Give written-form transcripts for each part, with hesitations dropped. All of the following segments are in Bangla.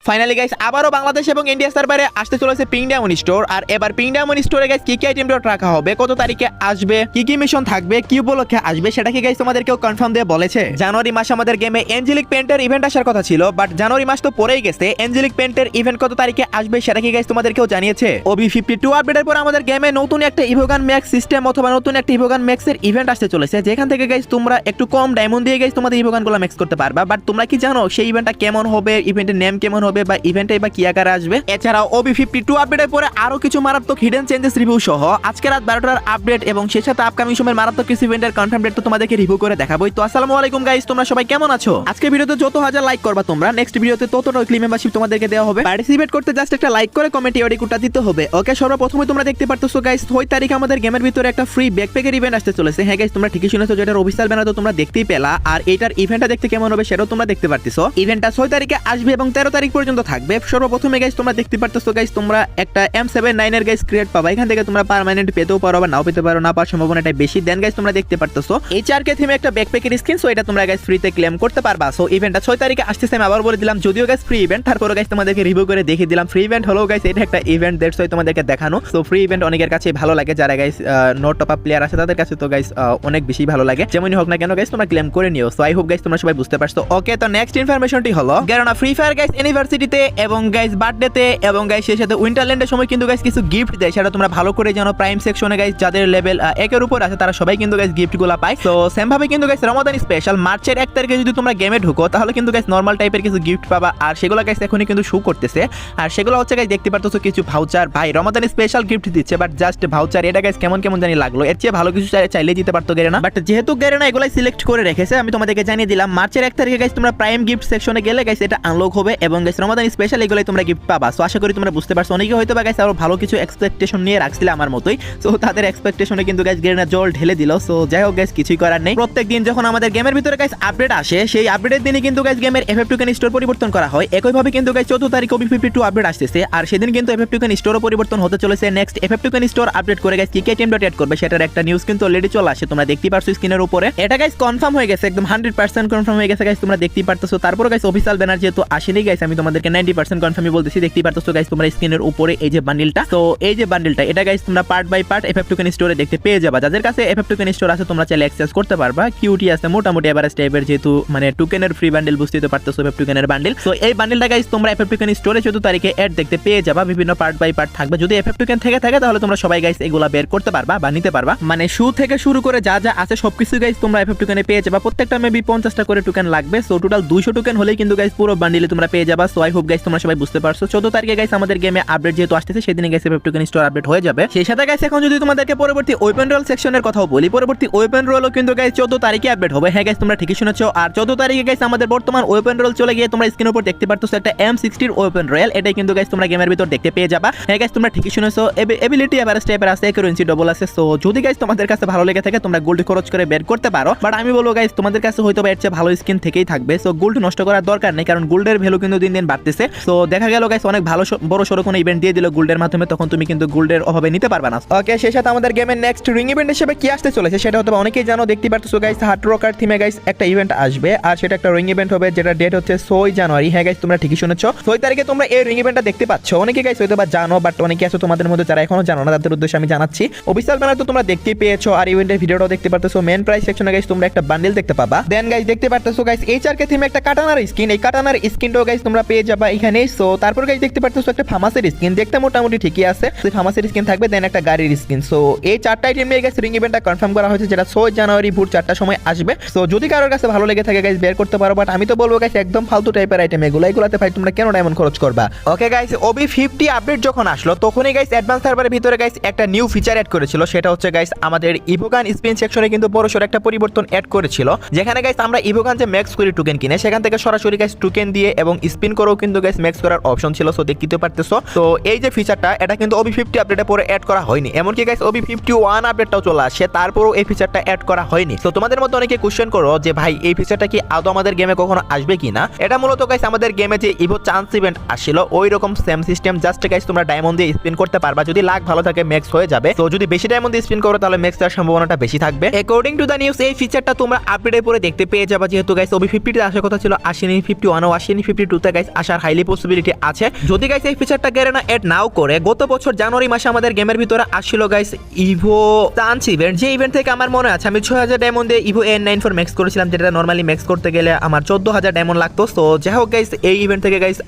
ফাইনালি গাইস আবারও বাংলাদেশ এবং ইন্ডিয়া সার্ভারে আসতে চলেছে পিং ডায়মন্ড স্টোর। আর এবার পিং ডায়মন্ড স্টোরে গাইস কি কি আইটেম ডট রাখা হবে, কত তারিখে আসবে, কি কি মিশন থাকবে, কি উপলক্ষে আসবে, সেটা কি গাইস তোমাদেরকেও কনফার্ম দিয়ে বলেছে। জানুয়ারি মাসে আমাদের গেমে এঞ্জেলিক পেন্টের ইভেন্ট আসার কথা ছিল, বাট জানুয়ারি মাস তো পরেই গেছে। এঞ্জেলিক পেন্টের ইভেন্ট কত তারিখে আসবে সেটা কি গাইস তোমাদেরকেও জানিয়েছে। OB52 আপডেটের পর আমাদের গেমে নতুন একটা ইভোগান ম্যাক্স সিস্টেম অথবা নতুন একটা ইভোগান ম্যাক্সের ইভেন্ট আসতে চলেছে, যেখান থেকে গাইস তোমরা একটু কম ডায়মন্ড দিয়ে গাইস তোমাদের ইভোগানগুলো ম্যাক্স করতে পারবা। বাট তোমরা কি জানো সেই ইভেন্টটা কেমন হবে, ইভেন্টের নেম কেমন হবে, বা ইভেন্টে বা কি আকারে আসবে? এছাড়াও OB52 আপডেটের পরে আরো কিছু মারাত্মক হিডেন চেঞ্জেস রিভিউ সহ আজকে রাত 12টার আপডেট এবং সেই সাথে আপকামিং সময়ের মারাত্মক কিছু ইভেন্টের কনফার্ম ডেট তো তোমাদেরকে রিভিউ করে দেখাবোই। তো আসসালামু আলাইকুম গাইস, তোমরা সবাই কেমন আছো? আজকে ভিডিওতে যত হাজার লাইক করবা তোমরা, নেক্সট ভিডিওতে তত উইকলি মেম্বারশিপ তোমাদেরকে দেওয়া হবে। পার্টিসিপেট করতে জাস্ট একটা লাইক করে কমেন্টে ওডি কোডটা দিতে হবে। ওকে, সর্বপ্রথমে তোমরা দেখতে পারতেছো গাইস 6 তারিখে আমাদের গেমের ভিতরে একটা ফ্রি ব্যাকপ্যাকের ইভেন্ট আসতে চলেছে। হ্যাঁ গাইস, তোমরা ঠিকই শুনেছো, যেটার অফিসিয়াল ব্যানার তো তোমরা দেখতেই পেলা, আর এটার ইভেন্টটা দেখতে কেমন হবে সেটাও তোমরা দেখতে পারতেছো। ইভেন্টটা 6 তারিখে আসবে এবং 13 তারিখ পর্যন্ত থাকবে। সর্বপ্রথমে গাইস তোমরা দেখতে পারতেছো গাইস তোমরা একটা M79 এর গাইস ক্রিয়েট পাবা। এখান থেকে তোমরা পার্মানেন্ট পেতেও পারো বা নাও পেতে পারো, না পাওয়ার সম্ভাবনাটা বেশি। দেন গাইস তোমরা দেখতে পারতেছো HRK থিমে একটা ব্যাকপ্যাকের স্কিন, সো এটা তোমরা গাইস ফ্রিতে ক্লেম করতে পারবা। সো ইভেন্টটা 6 তারিখে আসতেছে, আমি আবার বলে দিলাম, যদিও গাইস ফ্রি ইভেন্ট, তারপরে গাইস তোমাদেরকে রিভিউ করে দেখিয়ে দিলাম। ফ্রি ইভেন্ট হলো গাইস এটা একটা ইভেন্ট, দ্যাটস ওয়াই তোমাদেরকে দেখানো। সো ফ্রি ইভেন্ট অনেকের কাছে ভালো লাগে, যারা guys no top up player আছে তাদের কাছে তো গাইস অনেক বেশি ভালো লাগে। যেমনই হোক না কেন গাইস তোমরা ক্লেম করে নিও। সো আই হোপ গাইস তোমরা সবাই বুঝতে পারছো। ওকে, তো নেক্সট ইনফরমেশনটি হলো কারণ ফ্রি ফায়ার গাইস ইউনিভার্সিটিতে এবং গাইস বার্থডেতে এবং গাইস সেই সাথে উইন্টারল্যান্ডের সময় কিন্তু গাইস কিছু গিফট দেয়, সেটা তোমরা ভালো করে জানো। প্রাইম সেকশনে গাইস যাদের লেভেল 1 এর উপর আছে তারা সবাই কিন্তু গাইস গিফটগুলো পায়। সো সেম ভাবে কিন্তু গাইস রমাদান স্পেশাল মার্চের 1 তারিখে যদি তোমরা গেমে ঢুকো তাহলে কিন্তু গাইস নরমাল টাইপের কিছু গিফট পাবা, আর সেগুলো গাইস এখনই কিন্তু শো করতেছে। আর সেগুলো হচ্ছে গাইস দেখতে পারতেছো কিছু ভাউচার। ভাই রমাদান স্পেশাল গিফট দিচ্ছে, বাট জাস্ট ভাউচার। এটা গাইস কেমন কেমন জানি লাগলো, এর চেয়ে ভালো কিছু চাইলে দিতে পারতো গেরেনা, বাট যেহেতু গেরেনা এগুলাই সিলেক্ট করে রেখেছে আমি তোমাদেরকে জানিয়ে দিলাম মার্চের 1 তারিখে গাইস তোমরা প্রাইম গিফট সেকশনে গেলে গাইস এটা আনলক হবে এবং গাইস রমাদান স্পেশাল এগুলাই তোমরা গিফট পাবা। সো আশা করি তোমরা বুঝতে পারছো। অনেকে হয়তো বা গাইস আরো ভালো কিছু এক্সপেকটেশন নিয়ে রাখছিল আমার মতোই, সো তাদের এক্সপেকটেশনে কিন্তু গাইস গেরেনা জল ঢেলে দিল। সো যাই হোক গাইস, কিছুই করার নেই। প্রত্যেকদিন যখন আমাদের গেমের ভিতরে গাইস আপডেট আসে, সেই আপডেটের দিনে কিন্তু গাইস গেমের FF2 স্টোর পরিবর্তন করা হয়। একইভাবে কিন্তু গাইস 14 তারিখ OB52 আপডেট আসতেছে, আর সেদিন কিন্তু FF2 স্টোরও পরিবর্তন হতে চলেছে। নেক্সট FF2 স্টোর আপডেট করে গাইস কি কি আইটেম ডট অ্যাড করবে সেটার একটা নিউজ কিন্তু অলরেডি চলে আসে, তোমরা দেখতেই পারছো স্ক্রিনের উপরে। এটা গাইস কনফার্ম হয়ে গেছে, একদম 100% কনফার্ম হয়ে গেছে গাইস, তোমরা দেখতেই পারতেছো। তারপর গাইস অফিশিয়াল ব্যানার যেহেতু আসেনি গাইস, আমি তোমাদেরকে 90% কনফার্মই বলতেছি। দেখতেই পারতেছো গাইস তোমরা স্ক্রিনের উপরে এই যে বান্ডিলটা, তো এই যে বান্ডিলটা এটা গাইস তোমরা পার্ট বাই পার্ট FF2 স্টোরে দেখতে পেয়ে যাবা। যাদের কাছে FF2 স্টোর আছে তোমরা চাইলে অ্যাক্সেস করতে পারবা। কিউটি আছে মোটামুটি এভারেজ টাইপের, যেহেতু মানে টোকেনের ফ্রি বান্ডিল, বুঝতেই তো পারতেছো FF2 এর বান্ডিল। সো এই বান্ডিলটা গাইস তোমরা FF2 স্টোরে 14 তারিখে অ্যাড দেখতে পেয়ে যাবা, বিভিন্ন পার্ট বাই পার্ট থাকবে। যদি FF2 থেকে থাকে তাহলে তোমরা সবাই গাইস এগুলা বের করতে পারবা বা নিতে পারবা, মানে শু থেকে শুরু করে যা যা আছে সবকিছু গাইস তোমরা FF2 পেয়ে যাবা। প্রত্যেকটা মেবি 50টা করে টোকেন লাগবে, সো টোটাল 200 টোকেন হলেই কিন্তু গাইস পুরো বান্ডিলে তোমরা পেয়ে যাবা। সো আই হোপ গাইস তোমরা সবাই বুঝতে পারছো। 14 তারিখে গাইস আমাদের গেমে আপডেট যেহেতু আসতেছে, সেদিনে গাইস FF2 স্টোর আপডেট হয়ে যাবে। সেই সাথে গাইস এখন যদি তোমাদেরকে পরবর্তী ওয়েপন রোল সেকশনের কথাও বলি, পরবর্তী ওয়েপন রোলও কিন্তু গাইস 14 তারিখে আপডেট হবে। হ্যাঁ গাইস তোমরা ঠিকই শুনেছো। আর 14 তারিখে গাইস আমাদের বর্তমান ওয়েপন রোল চলে গিয়ে তোমরা স্ক্রিনের উপর দেখতে পারতেছো একটা M60 ওয়েপন রোল, এটাই কিন্তু গাইস তোমরা গেমের ভিতর দেখতে পেয়ে যাবা। হ্যাঁ গাইস তোমরা ঠিকই শুনেছো, এবিলিটি এভারেজ টাইপের আছে, কারেন্সি ডবল আছে। সো যদি গাইস তোমাদের কাছে ভালো লেগে থাকে তোমরা গোল্ড খরচ করে বের করতে পারো, বাট আমি বলবো গাইস তোমাদের কাছে হয়তো এর চেয়ে ভালো স্কিন থেকেই থাকবে। সো গোল্ড নষ্ট করার দরকার নেই, কারণ গোল্ডের ভ্যালু কিন্তু দিন দিন বাড়তেছে। সো দেখা গেল গাইস অনেক ভালো বড় সড়ো কোনো ইভেন্ট দিয়ে দিল গোল্ডের মাধ্যমে, তখন তুমি কিন্তু গোল্ডের অভাবে নিতে পারবে না। ওকে, সেই সাথে আমাদের গেমের নেক্সট রিং ইভেন্ট হিসেবে কি আসতে চলেছে সেটা হয়তো অনেকেই জানো, দেখতে পারতেছো গাইস হার্ড রকার থিমে গাইস একটা ইভেন্ট আসবে, আর সেটা একটা রিং ইভেন্ট হবে, যেটা ডেট হচ্ছে 6 জানুয়ারি। হ্যাঁ গাইস তোমরা ঠিকই শুনেছো, 6 তারিখে তোমরা এই রিং ইভেন্টটা দেখতে পাচ্ছ। অনেকে গাইস হয়তো বা জানো, বাট অনেকে আছে তোমাদের মধ্যে যারা এখনো জানো না, তাদের উদ্দেশ্যে আমি জানাচ্ছি। অফিশিয়াল ব্যানার তো তোমরা দেখতেই পেয়েছো, আর ইভেন্টের ভিডিওটাও দেখতে পারতেছো। মেন প্রাইস সেকশনে গাইস তোমরা একটা বান্ডেল দেখতে পাবা। দেন গাইস দেখতে পারতেছো গাইস HRK থিমে একটা কাটানার স্কিন, এই কাটানার স্কিনটাও গাইস তোমরা পেয়ে যাবা এখানে। সো তারপর গাইস দেখতে পারতেছো একটা ফার্মাসির স্কিন, দেখতে মোটামুটি ঠিকই আছে, সেই ফার্মাসির স্কিন থাকবে। দেন একটা গাড়ির স্কিন। সো এই 4টা আইটেম নিয়ে গাইস রিং ইভেন্টটা কনফার্ম করা হয়েছে, যেটা 6 জানুয়ারি ভোর 4টার সময় আসবে। সো যদি কারোর কাছে ভালো লেগে থাকে গাইস বের করতে পারো, বাট আমি তো বলবো গাইস একদম ফালতু টাইপের আইটেম এগুলাতে ভাই তোমরা কেন ডায়মন্ড খরচ করবা? ওকে গাইস, OB50 আপডেট যখন আসলো তখনই গাইস অ্যাডভান্স সার্ভারের ভিতরে গাইস একটা নিউ ফিচার অ্যাড করেছিল, সেটা হচ্ছে গাইস আমাদের ইভোগান স্পিন সেকশনে কিন্তু বড়সড় একটা পরিবর্তন অ্যাড করেছিল, যেখানে গাইস আমরা ইভোগান যে ম্যাক্স করি টোকেন কিনে, সেখান থেকে সরাসরি গাইস টোকেন দিয়ে এবং স্পিন করেও কিন্তু গাইস ম্যাক্স করার অপশন ছিল। সো দেখতে পারতেছো, তো এই যে ফিচারটা এটা কিন্তু OB50 আপডেটে পরে অ্যাড করা হয়নি, এমনকি গাইস OB51 আপডেটটাও চলে আসে, তারপরও এই ফিচারটা অ্যাড করা হয়নি। তো তোমাদের মধ্যে অনেকে কোশ্চেন করো যে ভাই এই ফিচারটা কি আদৌ আমাদের গেমে কখনো আসবে কিনা? এটা মূলত গাইস আমাদের গেমে যে ইভো চান্স ইভেন্ট আসছিল ওই রকম সেম সিস্টেম, জাস্ট গাইস তোমরা ডায়মন্ড দিয়ে স্পিন করতে পারবা, যদি লাক ভালো থাকে ম্যাক্স হয়ে যাবে। তো যদি বেশি ডায়মন্ড দিয়ে স্পিন করো তাহলে ম্যাক্স হওয়ার সম্ভাবনাটা বেশি থাকবে। অ্যাকর্ডিং টু দ্য নিউজ এই ফিচারটা তোমরা আপডেটের পরে দেখতে পেয়ে যাবা, যেহেতু গাইস OB50 তে আসার কথা ছিল আসেনি, 51ও আসেনি, 52 তে গাইস আসার হাইলি পসিবিলিটি আছে যদি গাইস এই ফিচারটা গেরেনা এড নাও করে। গত বছর জানুয়ারি মাসে আমাদের গেমের ভিতরে আসছিল গাইস ইভো চান্স ইভেন্ট, যে ইভেন্ট থেকে আমার মনে আছে আমি 6000 ডায়মন্ড দিয়ে ইভো N94 ম্যাক্স করেছিলাম, যেটা নরমালি ম্যাক্স করতে গেলে আমার 14000 ডায়মন্ড লাগতো। তো যাই হোক গাইস এই ইভেন্ট থেকে গাইস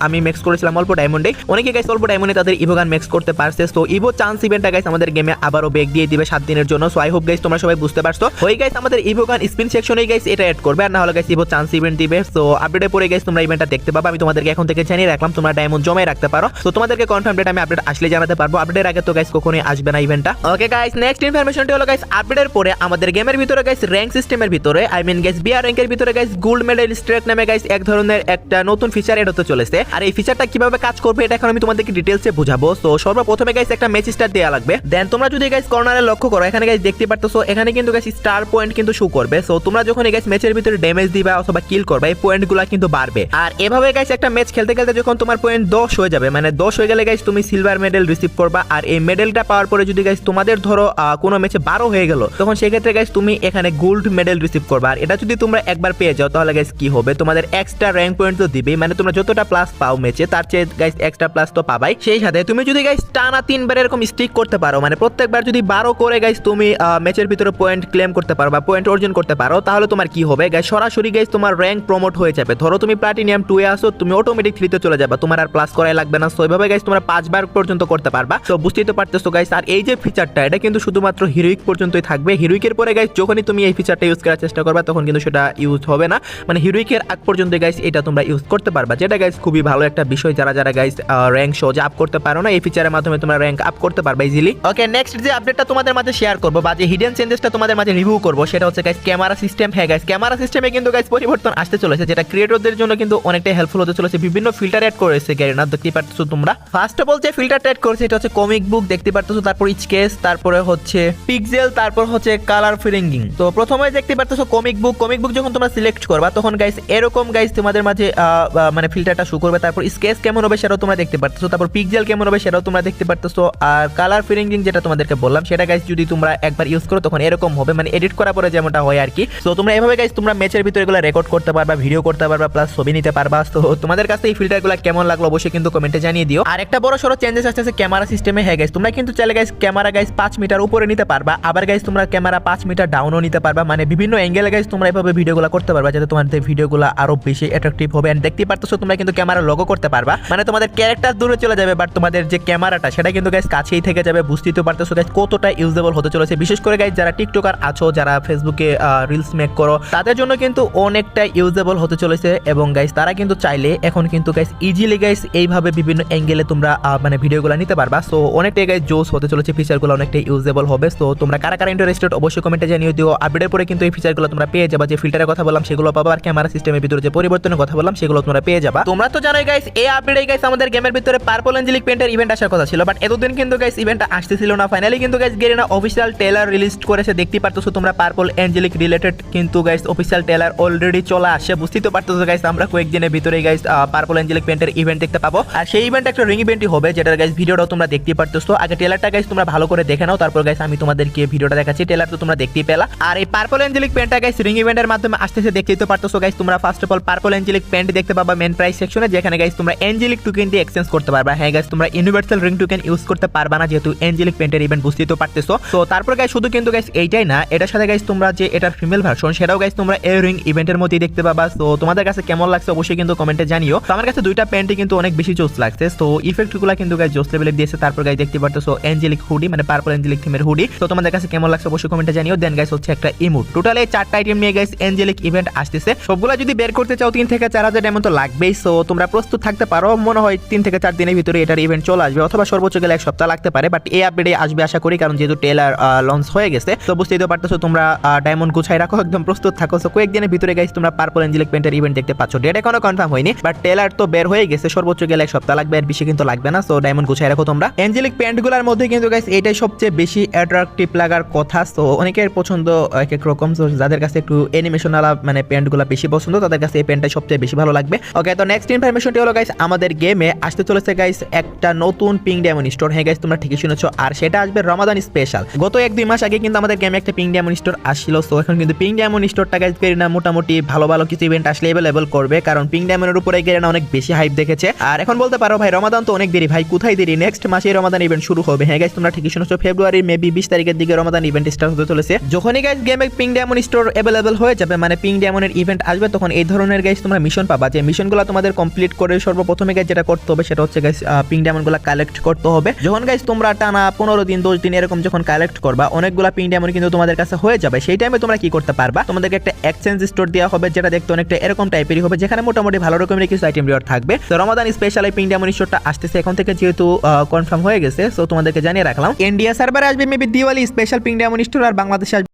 আমি ম্যাক্স করেছিলাম অল্প ডায়মন্ডে। অনেকে গাইস অল্প ডায়মন্ডে তাদের ইভো গান ম্যাক্স করতে পারছে। তো ইভো চান্স ইভেন্টটা গাইস আমাদের গেমে আবারও ব্যাক দিয়ে দিবে 7 দিনের জন্য। সো আই হোপ গাইস তোমরা সবাই বুঝতে পারছো। ওই গাইস আমাদের ইভো গান স্পিন সেকশনে গাইস এটা এড করবে, আর না হলে গাইস ইভো চান্স ইভেন্ট দিবে। সো আপডেটে পরে গাইস তোমরা ইভেন্টটা দেখতে পাবা। আমি তোমাদেরকে এখন থেকে জানিয়ে রাখলাম, তোমরা ডায়মন্ড জমাই রাখতে পারো। তো তোমাদেরকে কনফার্ম ডেট আমি আপডেট আসলে জানাতে পারবো। আপডেটের আগে তো গাইস কখনোই আসবে না ইভেন্টটা। ওকে গাইস নেক্সট ইনফরমেশনটি হলো গাইস আপডেটের পরে আমাদের গেমের ভিতরে গাইস র্যাঙ্ক সিস্টেমের ভিতরে আই মিন গাইস বিআর র্যাঙ্কের ভিতরে গাইস গোল্ড মেডেল স্ট্রেক নামে গাইস এক ধরনের একটা নতুন ফিচার এড হতে চলেছে। আর এই ফিচারটা কিভাবে কাজ করবে এটা এখন আমি তোমাদেরকে ডিটেইলসে বুঝাবো। তো সর্বপ্রথমে গাইস একটা ম্যাচ স্টার দেয়া লাগবে। দেন তোমরা যদি গাইস কর্নারে লক্ষ্য করো এখানে গাইস দেখতে পারতেছো এখানে কিন্তু গাইস স্টার পয়েন্ট কিন্তু শো করবে। সো তোমরা যখন গাইস ম্যাচের ভিতরে ড্যামেজ দিবা অথবা কিল করবে এই পয়েন্টগুলো কিন্তু বাড়বে। আর এভাবে গাইস একটা ম্যাচ খেলতে খেলতে যখন তোমার পয়েন্ট 10 হয়ে যাবে, মানে 10 হয়ে গেলে গাইস তুমি সিলভার মেডেল রিসিভ করবা। আর এই মেডেলটা পাওয়ার পরে যদি গাইস তোমাদের ধরো কোনো ম্যাচে 12 হয়ে গেল, তখন সেই ক্ষেত্রে গাইস তুমি এখানে গোল্ড মেডেল রিসিভ করবা। আর এটা যদি তোমরা একবার পেয়ে যাও তাহলে গাইস কি হবে, তোমাদের এক্সট্রা র্যাঙ্ক পয়েন্ট তো দিবেই, মানে তোমরা যতটা প্লাস পাও ম্যাচে তার চেয়ে গাইস এক্সট্রা প্লাস তো পাবাই। সেই সাথে তুমি যদি গাইস টানা 3 বার এরকম স্টিক করতে পারো, মানে প্রত্যেকবার যদি 12 করে গাইস তুমি ম্যাচের ভিতরে পয়েন্ট ক্লেম করতে পারো বা পয়েন্ট অর্জন করতে পারো, তাহলে তোমার কি হবে গাইস সরাসরি গাইস তোমার র্যাঙ্ক প্রমোট হয়ে যাবে। ধরো তুমি প্লাটিনিয়াম 2 এ আসো, তুমি অটোমেটিক 3 তে চলে যাবে, তোমার আর প্লাস করাই লাগবে না। সো এইভাবে গাইস তোমরা 5 বার পর্যন্ত করতে পারবা। তো বুঝতেই তো পারতেছো গাইস। আর এই যে ফিচারটা এটা কিন্তু শুধুমাত্র হিরোইক পর্যন্তই থাকবে। হিরোইকের পরে গাইস যখনই তুমি এই ফিচারটা ইউজ করার চেষ্টা করবা তখন কিন্তু সেটা ইউজ হবে না, মানে হিরোইকের আগ পর্যন্ত গাইস এটা তোমরা ইউজ করতে পারবা, যেটা গাইস খুবই ভালো একটা বিষয়। যারা যারা গাইস র্যাঙ্ক সহজে আপ করতে পারো না, এই ফিচারের মাধ্যমে তোমরা র্যাঙ্ক আপ করতে পারবা ইজিলি। ওকে নেক্সট যে আপডেটটা তোমাদের মাঝে শেয়ার করব বা যে হিডেন চেঞ্জেসটা তোমাদের মাঝে রিভিউ করব সেটা হচ্ছে গাইস ক্যামেরা সিস্টেম। হ্যাঁ গাইস ক্যামেরা সিস্টেমে কিন্তু গাইস পরিবর্তন আসতে চলেছে, যেটা ক্রিয়েটরদের জন্য কিন্তু অনেকটাই হেল্পফুল হতে চলেছে। বিভিন্ন ফিল্টার এড করেছে গ্যারেনা, দেখতে পারতেছো তোমরা। ফার্স্ট অফ অল যে ফিল্টারটা এড করেছে এটা হচ্ছে কমিক বুক, দেখতে পারতেছো, তারপর স্কেচ, তারপরে হচ্ছে পিক্সেল, তারপর হচ্ছে কালার ফিলিংিং। তো প্রথমে দেখতে পারতেছো কমিক বুক যখন তোমরা সিলেক্ট করবা তখন গাইস এরকম গাইস তোমাদের মাঝে মানে ফিল্টারটা শো করবে। তারপর স্কেচ কেমন হবে সেটাও তোমরা দেখতে পারতেছো, তারপর পিক্সেল কেমন হবে সেটাও তোমরা দেখতে পারতেছো। আর কালার ফিলিংিং যেটা তোমাদেরকে বললাম সেটা গাইস যদি তোমরা একবার ইউজ করো তখন এরকম হবে, মানে এডিট করার পরে যেমনটা হয় আর কি। তো তোমরা এভাবে গাইস তোমরা ম্যাচের ভিতরে এগুলো রেকর্ড করতে পারবা, ভিডিও করতে পারবা, প্লাস ছবি নিতে পারবা। তো তোমাদের কাছে এই ফিল্টারগুলো কেমন লাগলো অবশ্যই কিন্তু কমেন্টে জানিয়ে দিও। আর একটা বড় সড়ো চেঞ্জেস আসছে ক্যামেরা সিস্টেমে। হ্যাঁ গাইস তোমরা কিন্তু চাইলে গাইস ক্যামেরা গাইস 5 মিটার উপরে নিতে পারবা, আবার গাইস তোমরা ক্যামেরা 5 মিটার ডাউনও নিতে পারবা, মানে বিভিন্ন অ্যাঙ্গেলে গাইস তোমরা এভাবে ভিডিওগুলো করতে পারবা যাতে তোমাদের ভিডিওগুলো আরো বেশি অ্যাট্রাকটিভ হবে। এন্ড দেখতে পারতেছো তোমরা কিন্তু ক্যামেরা লগো করতে পারবা, মানে তোমাদের ক্যারেক্টার দূরে চলে যাবে বাট তোমাদের যে ক্যামেরাটা সেটা কিন্তু গাইস কাছেই থেকে যাবে। বুঝতেই তো পারতেছো গাইস কতটা ইউজেবল হতে চলেছে, বিশেষ করে গাইস যারা টিকটকার আছো, যারা ফেসবুকে রিলস মেক করো, তাদের জন্য কিন্তু অনেকটা ইউজেবল হতে চলেছে। এবং গাইস তারা কিন্তু চাইলে এখন কিন্তু গাইস ইজিলি গাইস এইভাবে বিভিন্ন অ্যাঙ্গেলে তোমরা মানে ভিডিওগুলো নিতে পারবা। সো অনেকটাই গাইস জোস হতে চলেছে, ফিচারগুলো অনেকটাই ইউজেবল হবে। সো তোমরা কারা কারা ইন্টারেস্টেড অবশ্যই কমেন্টে জানিয়ে দিও। আপডেটের পরে কিন্তু এই ফিচারগুলো তোমরা পেয়ে যাবা, যে ফিল্টারের কথা বললাম সেগুলো পাবা, আর ক্যামেরা সিস্টেমের ভিতরে যে পরিবর্তনের কথা বললাম সেগুলো তোমরা পেয়ে যাবা। তোমরা তো জানোই গাইস এই আপডেটে গাইস আমাদের গেমের ভিতরে পার্পল অ্যাঞ্জেলিক পেন্টের ইভেন্ট আসার কথা ছিল, বাট এতদিন কিন্তু গাইস ইভেন্টটা আসতেছিল না। ফাইনালি কিন্তু guys Garena official trailer release করেছে, দেখতে পারতেছো তোমরা পার্পল অ্যাঞ্জেলিক রিলেটেড কিন্তু গাইস অফিশিয়াল ট্রেলার অলরেডি চলে আসে। বুঝতেই তো পারতেছো গাইস আমরা কয়েকদিনের ভিতরে গাইস পার্পল অ্যাঞ্জেলিক পেন্টের ইভেন্ট দেখতে পাবো। আর সেই ইভেন্ট একটা রিং ইভেন্টই হবে, যেটার গাইস ভিডিওটাও তোমরা দেখতে পারতেছো। আগে ট্রেলারটা গাইস তোমরা ভালো করে দেখে নাও, তারপর গাইস আমি তোমাদেরকে ভিডিওটা দেখাচ্ছি। ট্রেলার তো তোমরা দেখতেই পেলা। আর এই পার্পল অ্যাঞ্জেলিক পেন্টটা গাইস রিং ইভেন্টের মাধ্যমে আসতেছে, দেখতেই তো পারতেছো গাইস। তোমরা first of all purple angelic paint দেখতে পাবা মেন প্রাইস সেকশনে, যেখানে গাইস তোমরা অ্যাঞ্জেলিক টোকেন দিয়ে এক্সচেঞ্জ করতে পারবা। হ্যাঁ গাইস তোমরা ইউনিভার্সাল রিং টোকেন ইউজ করতে পারবা না, যেহেতু অ্যাঞ্জেলিক পেন্টের ইভেন্ট, বুঝতেই তো পারতেছো। তো তারপর গাইস শুধু কিন্তু গাইস এইটাই না, এটার সাথে গাইস তোমরা যে এটার ফিমেল ভার্সন সেটাও গাইস তোমরা এই রিং ইভেন্টের মধ্যেই দেখতে পাবা। তো তোমাদের কাছে কেমন লাগছে অবশ্যই কিন্তু কমেন্টে জানিও। তো আমার কাছে দুইটা প্যান্টই কিন্তু অনেক বেশি জোস লাগছে। তো ইফেক্টগুলো কিন্তু গাইস জোস লেভেলে দিয়েছে। তারপর গাইস দেখতে পারতেছো অ্যাঞ্জেলিক হুডি, মানে পার্পল অ্যাঞ্জেলিক থিমের হুডি। তো তোমাদের কাছে কেমন লাগছে অবশ্যই কমেন্টে জানিও। দেন গাইস হচ্ছে একটা ইমোট, টোটাল এই 4টা আইটেম নিয়ে গাইস অ্যাঞ্জেলিক ইভেন্ট আসতেছে। সবগুলা যদি বের করতে চাও 3 থেকে 4000 ডায়মন্ড তো লাগবেই। সো তোমরা প্রস্তুত থাকতে পারো, মনে হয় 3 থেকে 4 দিনের ভিতরে এটার ইভেন্ট চলে আসবে, অথবা সর্বোচ্চ গেলে 1 সপ্তাহ লাগতে পারে, বাট এই আপডেটে আসবে আশা করি, কারণ যেহেতু ট্রেলার লঞ্চ হয়ে গেছে। তো বুঝতেই তো পারতেছো তোমরা ডায়মন্ড গুছাই রাখো, একদম প্রস্তুত থাকো। সো কয়েকদিনের ভিতরে গাইস তোমরা পার্পল অ্যাঞ্জেলিক পেন্টের ইভেন্ট দেখতে পাচ্ছ। ডেট এখনো কনফার্ম হয়নি, বাট ট্রেলার তো বের হয়ে গেছে, সর্বোচ্চ গেলে 1 সপ্তাহ লাগবে, আর বেশি কিন্তু লাগবে না। সো ডায়মন্ড গুছাই রাখো তোমরা। অ্যাঞ্জেলিক পেন্টগুলোর মধ্যে কিন্তু গাইস এটাই সবচেয়ে বেশি অ্যাট্রাকটিভ লাগার কথা। সো অনেকের পছন্দ এক এক রকম, সো যাদের কাছে একটু অ্যানিমেশন আলা মানে পেন্টগুলো বেশি পছন্দ তাদের কাছে এই পেন্টটাই সবচেয়ে বেশি ভালো লাগবে। ওকে তো নেক্সট ইনফরমেশনটি হলো গাইস আমাদের গেমে আসতে চলেছে গাইস একটা নতুন পিং ডায়মন্ড স্টোর। হ্যাঁ গাইস তোমরা ঠিকই শুনেছো, আর সেটা আসবে রমাদান স্পেশাল। গত 1-2 মাস আগে কিন্তু আমাদের গেমে একটা পিং ডায়মন্ড স্টোর আসছিল। সো এখন কিন্তু পিং ডায়মন্ড স্টোরটা গাইস গেরিনা মোটামুটি ভালো ভালো কিছু ইভেন্ট আসলে अवेलेबल করবে, কারণ পিং ডায়মন্ডের উপরে গেলে না অনেক বেশি হাইপ দেখেছে। আর এখন বলতে পারো ভাই রমাদান তো অনেক দেরি, ভাই কোথায় দেরি, নেক্সট মাসে রমাদান ইভেন্ট শুরু হবে। হ্যাঁ গাইস তোমরা ঠিকই শুনেছো, ফেব্রুয়ারির মেবি 20 তারিখের দিকে রমাদান ইভেন্ট স্টার্ট হতে চলেছে। যখনই গাইস গেমে পিং ডায়মন্ড স্টোর अवेलेबल হয়ে যাবে, মানে পিং ডায়মন্ডের ইভেন্ট আসবে, তখন এই ধরনের গাইস তোমরা মিশন পাবা। যে মিশনগুলো তোমাদের কমপ্লিট করে সর্বপ্রথমে গাইস যেটা করতে হবে সেটা হচ্ছে গাইস পিং ডায়মন্ডগুলো কালেক্ট করতে হবে। যখন গাইস তোমরা টানা 15 দিন 10 দিন এরকম যখন কালেক্ট করবা, অনেকগুলা পিং ডায়মন্ড কিন্তু তোমাদের কাছে হয়ে যাবে। সেই টাইমে তোমরা কি করতে পারবা, তোমাদেরকে একটা এক্সচেঞ্জ স্টোর দেওয়া হবে, যেটা দেখতে অনেকটা এরকম টাইপেরই হবে, যেখানে মোটামুটি ভালো রকমের কিছু আইটেম রিওয়ার্ড থাকবে। তো রমাদান স্পেশাল এই পিং ডায়মন্ড স্টোরটা আসতেছে এখন থেকে, যেহেতু কনফার্ম হয়ে গেছে, সো তোমাদেরকে জানিয়ে রাখলাম। ইন্ডিয়া সার্ভারে আসবে maybe Diwali special ping diamond store, আর বাংলাদেশে আসবে